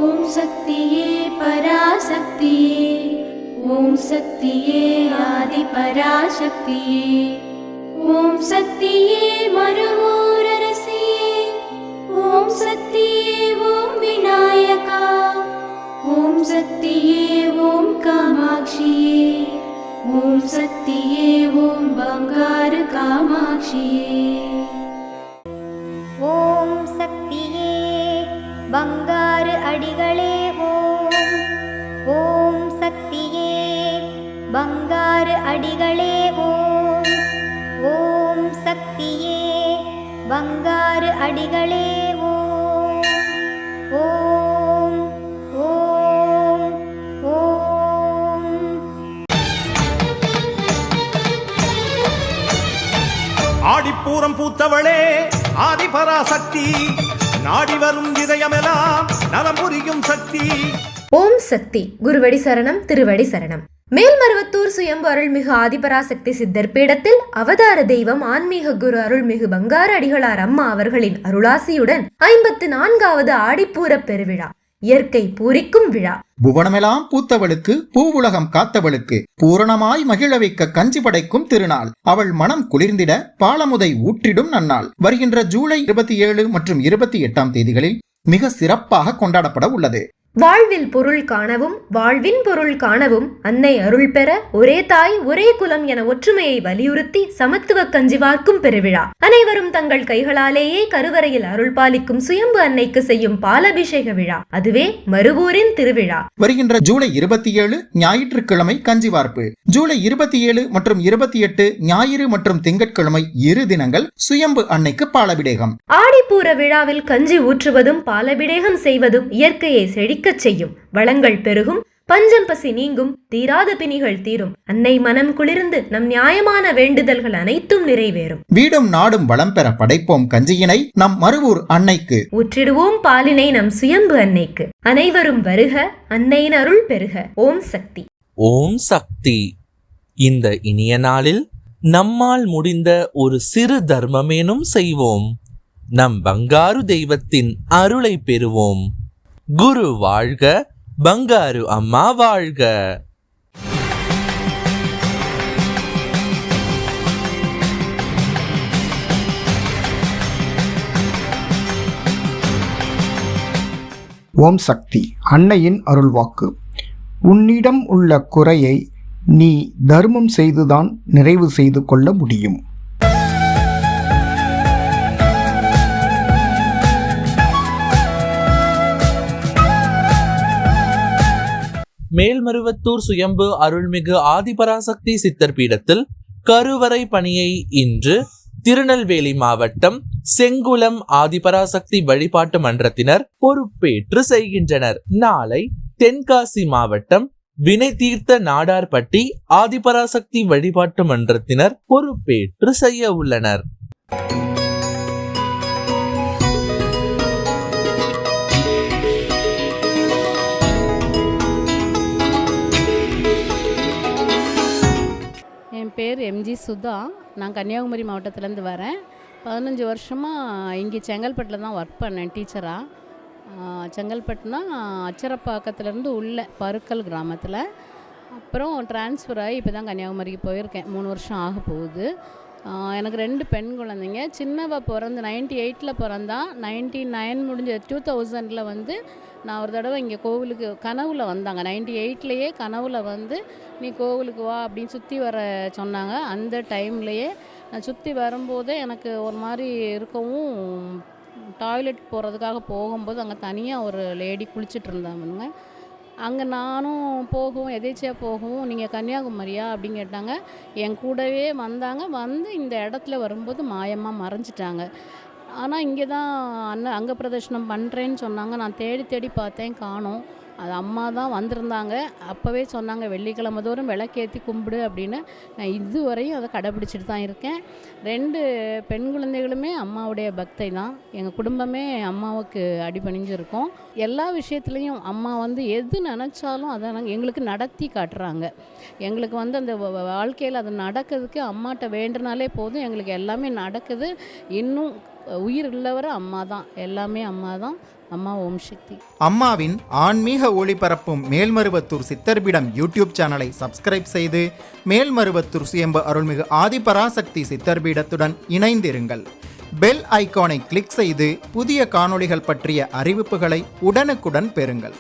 ஓம் சக்தியே பராசக்தியே, ஓம் சக்தியே ஆதி பராசக்தியே, ஓம் சக்தியே மறுவூரரசியே, ஓம் சக்தியே ஓம் விநாயகா, ஓம் சக்தியே ஓம் காமாட்சியே, ஓம் சக்தியே ஓம் பங்காரு காமாட்சியே. ஓம் சக்தியே பங்காரு அடிகளே ஓம். ஓம் சக்தியே பங்காரு அடிகளே ஓம். ஓம் சக்தியே பங்காரு அடிகளே ஓம். ஓம் ஓம் ஓம். ஆடிப்பூரம் பூத்தவளே ஆதிபராசக்தி, நாடி வரும் இதயமெல்லாம் நலம் புரியும் சக்தி. ஓம் சக்தி. குருவடி சரணம், திருவடி சரணம். மேல்மருவத்தூர் சுயம்பு அருள்மிகு ஆதிபராசக்தி சித்தர் பீடத்தில் அவதார தெய்வம் ஆன்மீக குரு அருள்மிகு பங்காரு அடிகளார் அம்மா அவர்களின் அருளாசியுடன் 54வது ஆடிப்பூர பெருவிழா, இயற்கை பூரிக்கும் விழா. புவனமெல்லாம் பூத்தவளுக்கு, பூவுலகம் காத்தவளுக்கு, பூரணமாய் மகிழ வைக்க கஞ்சி படைக்கும் திருநாள். அவள் மனம் குளிர்ந்திட பாலமுதை ஊற்றிடும் நன்னாள். வருகின்ற ஜூலை 27 மற்றும் 28 தேதிகளில் மிக சிறப்பாக கொண்டாடப்பட உள்ளது. வாழ்வில் பொருள் காணவும் வாழ்வின் பொருள் காணவும் அன்னை அருள் பெற ஒரே தாய் ஒரே குலம் என ஒற்றுமையை வலியுறுத்தி சமத்துவ கஞ்சி வார்க்கும் பெருவிழா. அனைவரும் தங்கள் கைகளாலேயே கருவறையில் அருள் பாலிக்கும் சுயம்பு அன்னைக்கு செய்யும் பாலபிஷேக விழா, அதுவே மருவூரின் திருவிழா. வருகின்ற ஜூலை 27 ஞாயிற்றுக்கிழமை கஞ்சி வார்ப்பு. ஜூலை 27 மற்றும் 28 ஞாயிறு மற்றும் திங்கட்கிழமை 2 தினங்கள் சுயம்பு அன்னைக்கு பாலபிடேகம். ஆடிப்பூர விழாவில் கஞ்சி ஊற்றுவதும் பாலபிடேகம் செய்வதும் இயற்கையை செழிக்க செய்யும். வளங்கள் பெருகும், பஞ்சம் பசி நீங்கும், தீராத பிணிகள் தீரும். அன்னை மனம் குளிர்ந்து நம் நியாயமான வேண்டுதல்கள் அனைத்தும் நிறைவேறும். வீடும் நாடும் வளம் பெற படைப்போம் கஞ்சியினை நம் மருவூர் அன்னைக்கு. ஊற்றிடுவோம் பாலினை நம் சுயம்பு அன்னைக்கு. அனைவரும் வருக, அன்னையின் அருள் பெருக. ஓம் சக்தி. ஓம் சக்தி. இந்த இனிய நாளில் நம்மால் முடிந்த ஒரு சிறு தர்மமேனும் செய்வோம். நம் பங்காரு தெய்வத்தின் அருளை பெறுவோம். குரு வாழ்க, பங்காரு அம்மா வாழ்க. ஓம் சக்தி. அன்னையின் அருள்வாக்கு. உன்னிடம் உள்ள குறையை நீ தர்மம் செய்துதான் நிறைவு செய்து கொள்ள முடியும். மேல்மருவத்தூர் சுயம்பு அருள்மிகு ஆதிபராசக்தி சித்தர் பீடத்தில் கருவறை பணியை இன்று திருநெல்வேலி மாவட்டம் செங்குளம் ஆதிபராசக்தி வழிபாட்டு மன்றத்தினர் பொறுப்பேற்று செய்கின்றனர். நாளை தென்காசி மாவட்டம் வினை தீர்த்த நாடார்பட்டி ஆதிபராசக்தி வழிபாட்டு மன்றத்தினர் பொறுப்பேற்று செய்ய உள்ளனர். என் பேர் எம்ஜி சுதா. நான் கன்னியாகுமரி மாவட்டத்திலேருந்து வரேன். 15 வருஷமாக இங்கே செங்கல்பட்டில் தான் ஒர்க் பண்ணேன் டீச்சராக. செங்கல்பட்டுனா அச்சரப்பாக்கத்துலேருந்து உள்ள பருக்கல் கிராமத்தில். அப்புறம் ட்ரான்ஸ்ஃபர் ஆகி இப்போ தான் கன்னியாகுமரிக்கு போயிருக்கேன். 3 வருஷம் ஆக போகுது. எனக்கு 2 பெண் குழந்தைங்க. சின்னவ பிறந்து 98 பிறந்தா. 99 முடிஞ்ச 2000 வந்து நான் ஒரு தடவை இங்கே கோவிலுக்கு கனவுல வந்தாங்க. 98லேயே கனவுல வந்து நீ கோவிலுக்கு வா அப்படின்னு சுற்றி வர சொன்னாங்க. அந்த டைம்லையே நான் சுற்றி வரும்போதே எனக்கு ஒரு மாதிரி இருக்கவும், டாய்லெட் போகிறதுக்காக போகும்போது அங்கே தனியாக ஒரு லேடி குளிச்சுட்டு இருந்தாங்க. அங்கே நானும் போகவும் எதேச்சியாக போகவும் நீங்கள் கன்னியாகுமரியா அப்படின்னு கேட்டாங்க. என் கூடவே வந்தாங்க. வந்து இந்த இடத்துல வரும்போது மாயமாக மறைஞ்சிட்டாங்க. ஆனால் இங்கே தான் அங்க பிரதர்ஷனம் பண்ணுறேன்னு சொன்னாங்க. நான் தேடி தேடி பார்த்தேன், காணோம். அது அம்மா தான் வந்திருந்தாங்க. அப்போவே சொன்னாங்க வெள்ளிக்கிழமை தோறும் விளக்கேற்றி கும்பிடு அப்படின்னு. நான் இதுவரையும் அதை கடைப்பிடிச்சிட்டு தான் இருக்கேன். 2 பெண் குழந்தைகளுமே அம்மாவுடைய பக்தை தான். எங்கள் குடும்பமே அம்மாவுக்கு அடிபணிஞ்சிருக்கோம். எல்லா விஷயத்துலேயும் அம்மா வந்து எது நினச்சாலும் அதை எங்களுக்கு நடத்தி காட்டுறாங்க. எங்களுக்கு வந்து அந்த வாழ்க்கையில் அது நடக்கிறதுக்கு அம்மாட்ட வேண்டுனாலே போதும், எங்களுக்கு எல்லாமே நடக்குது. இன்னும் உயிர் உள்ளவரை அம்மா தான், எல்லாமே அம்மா தான். அம்மா ஓம் சக்தி. அம்மாவின் ஆன்மீக ஒளிபரப்பும் மேல்மருவத்தூர் சித்தர்பீடம் யூடியூப் சேனலை சப்ஸ்கிரைப் செய்து மேல்மருவத்தூர் சுயம்பு அருள்மிகு ஆதிபராசக்தி சித்தர்பீடத்துடன் இணைந்திருங்கள். பெல் ஐகானை கிளிக் செய்து புதிய காணொளிகள் பற்றிய அறிவிப்புகளை உடனுக்குடன் பெறுங்கள்.